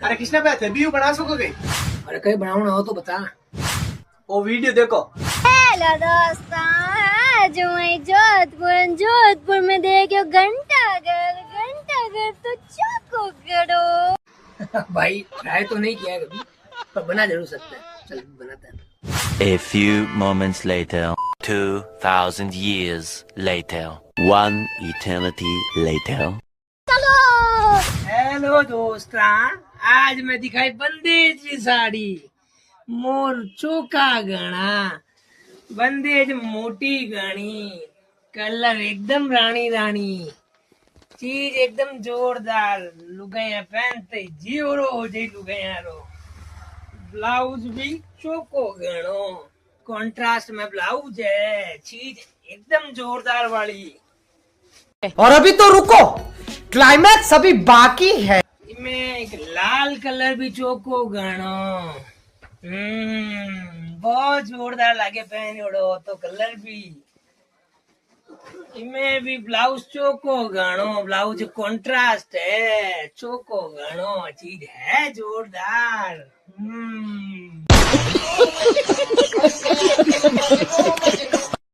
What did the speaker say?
अरे कृष्णा भाई थे भी बना सकोगे? अरे कहीं बनाना हो तो बता। वो वीडियो देखो। हेलो दोस्तों, आज मैं जोधपुर में देखियो घंटाघर तो चौको करो। भाई ट्राई तो नहीं किया कभी, पर बना जरूर सकते हैं। चल बनाते हैं। A few moments later, 2,000 years later, one eternity later. Hello दोस्ता, आज मैं दिखाई बंदेज की साड़ी, मोर चोका गणा, बंदेज मोटी गणी, कलर एकदम रानी रानी, चीज एकदम जोरदार, लुगाया पहनते जीवरो हो जाए लुगाया रो, ब्लाउज भी चोको गणो, कॉन्ट्रास्ट में ब्लाउज है, चीज एकदम जोरदार वाली। और अभी तो रुको, क्लाइमैक्स अभी बाकी है। में एक लाल कलर भी चोको गणो, बहुत जोरदार लागे पहन ओढ़ो तो कलर भी। इमें भी ब्लाउज चोको गणो, ब्लाउज कॉन्ट्रास्ट है, चोको गणो, चीज है जोरदार।